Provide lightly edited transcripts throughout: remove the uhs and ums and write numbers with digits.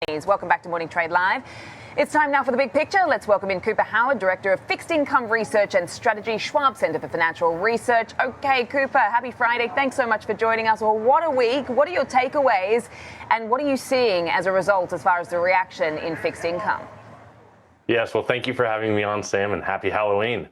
Welcome back to Morning Trade Live. It's time now for the big picture. Let's welcome in Cooper Howard, Director of Fixed Income Research and Strategy, Schwab Center for Financial Research. Okay, Cooper, happy Friday. Thanks so much for joining us. Well, what a week. What are your takeaways? And what are you seeing as a result as far as the reaction in fixed income? Yes, well, thank you for having me on, Sam, and happy Halloween.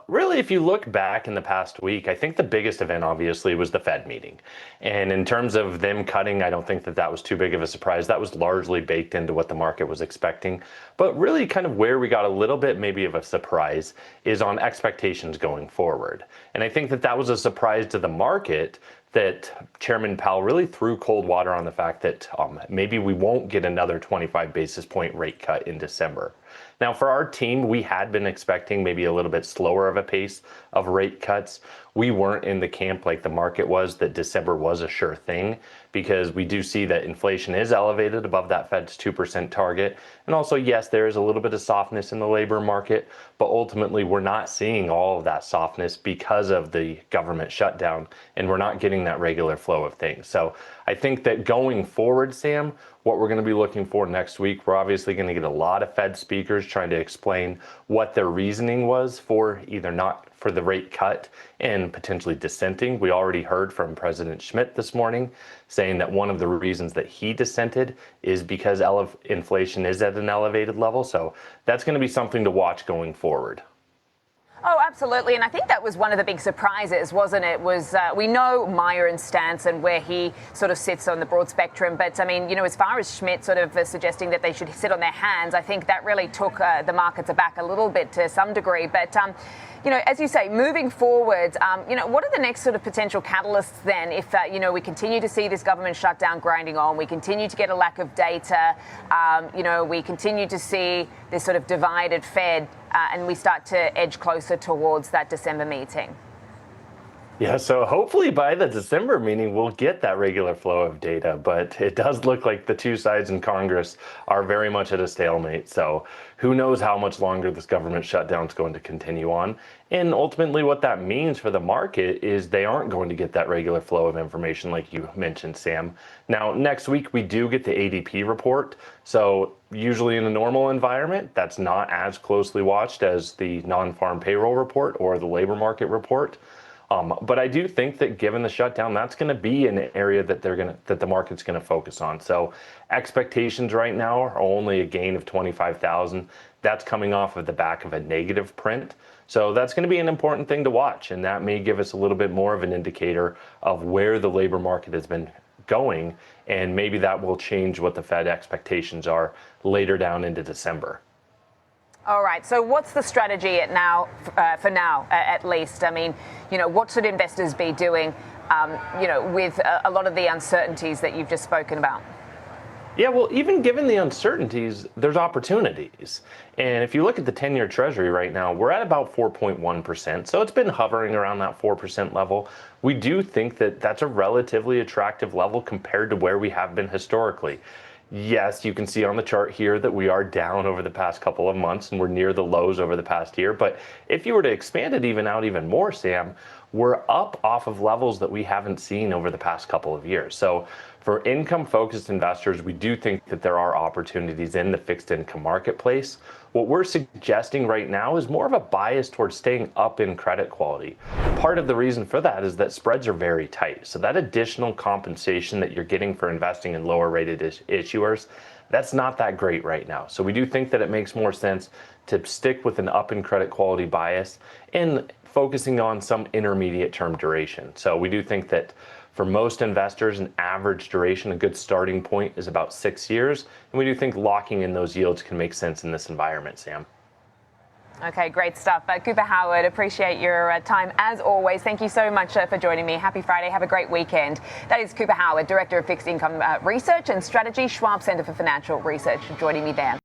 Really, if you look back in the past week, I think the biggest event, obviously, was the Fed meeting. And in terms of them cutting, I don't think that was too big of a surprise. That was largely baked into what the market was expecting. But really, kind of where we got a little bit maybe of a surprise is on expectations going forward. And I think that was a surprise to the market that Chairman Powell really threw cold water on the fact that maybe we won't get another 25 basis point rate cut in December. Now, for our team, we had been expecting maybe a little bit slower of a pace of rate cuts. We weren't in the camp like the market was that December was a sure thing, because we do see that inflation is elevated above that Fed's 2% target. And also, yes, there is a little bit of softness in the labor market, but ultimately we're not seeing all of that softness because of the government shutdown, and we're not getting that regular flow of things. So I think that going forward, Sam, what we're going to be looking for next week, we're obviously going to get a lot of Fed speakers trying to explain what their reasoning was for either not for the rate cut and potentially dissenting. We already heard from President Schmidt this morning saying that one of the reasons that he dissented is because inflation is at an elevated level. So that's going to be something to watch going forward. Oh, absolutely. And I think that was one of the big surprises, wasn't it? We know Myron's stance and where he sort of sits on the broad spectrum. But I mean, as far as Schmidt sort of suggesting that they should sit on their hands, I think that really took the markets aback a little bit to some degree. But, as you say, moving forward, what are the next sort of potential catalysts then if, we continue to see this government shutdown grinding on, we continue to get a lack of data, we continue to see this sort of divided Fed, and we start to edge closer towards that December meeting? Yeah, so hopefully by the December meeting, we'll get that regular flow of data, but it does look like the two sides in Congress are very much at a stalemate. So who knows how much longer this government shutdown is going to continue on. And ultimately what that means for the market is they aren't going to get that regular flow of information like you mentioned, Sam. Now, next week, we do get the ADP report. So usually in a normal environment, that's not as closely watched as the non-farm payroll report or the labor market report. But I do think that given the shutdown, that's going to be an area that the market's going to focus on. So expectations right now are only a gain of 25,000. That's coming off of the back of a negative print. So that's going to be an important thing to watch. And that may give us a little bit more of an indicator of where the labor market has been going. And maybe that will change what the Fed expectations are later down into December. All right. So what's the strategy for now, at least? I mean, what should investors be doing, with a lot of the uncertainties that you've just spoken about? Yeah, well, even given the uncertainties, there's opportunities. And if you look at the 10-year Treasury right now, we're at about 4.1%. So it's been hovering around that 4% level. We do think that that's a relatively attractive level compared to where we have been historically. Yes, you can see on the chart here that we are down over the past couple of months and we're near the lows over the past year. But if you were to expand it even more, Sam, we're up off of levels that we haven't seen over the past couple of years. So for income-focused investors, we do think that there are opportunities in the fixed income marketplace. What we're suggesting right now is more of a bias towards staying up in credit quality. Part of the reason for that is that spreads are very tight. So that additional compensation that you're getting for investing in lower rated issuers, that's not that great right now. So we do think that it makes more sense to stick with an up in credit quality bias and focusing on some intermediate term duration. So we do think that for most investors, an average duration, a good starting point is about 6 years. And we do think locking in those yields can make sense in this environment, Sam. Okay, great stuff. Cooper Howard, appreciate your time as always. Thank you so much for joining me. Happy Friday. Have a great weekend. That is Cooper Howard, Director of Fixed Income Research and Strategy, Schwab Center for Financial Research, joining me there.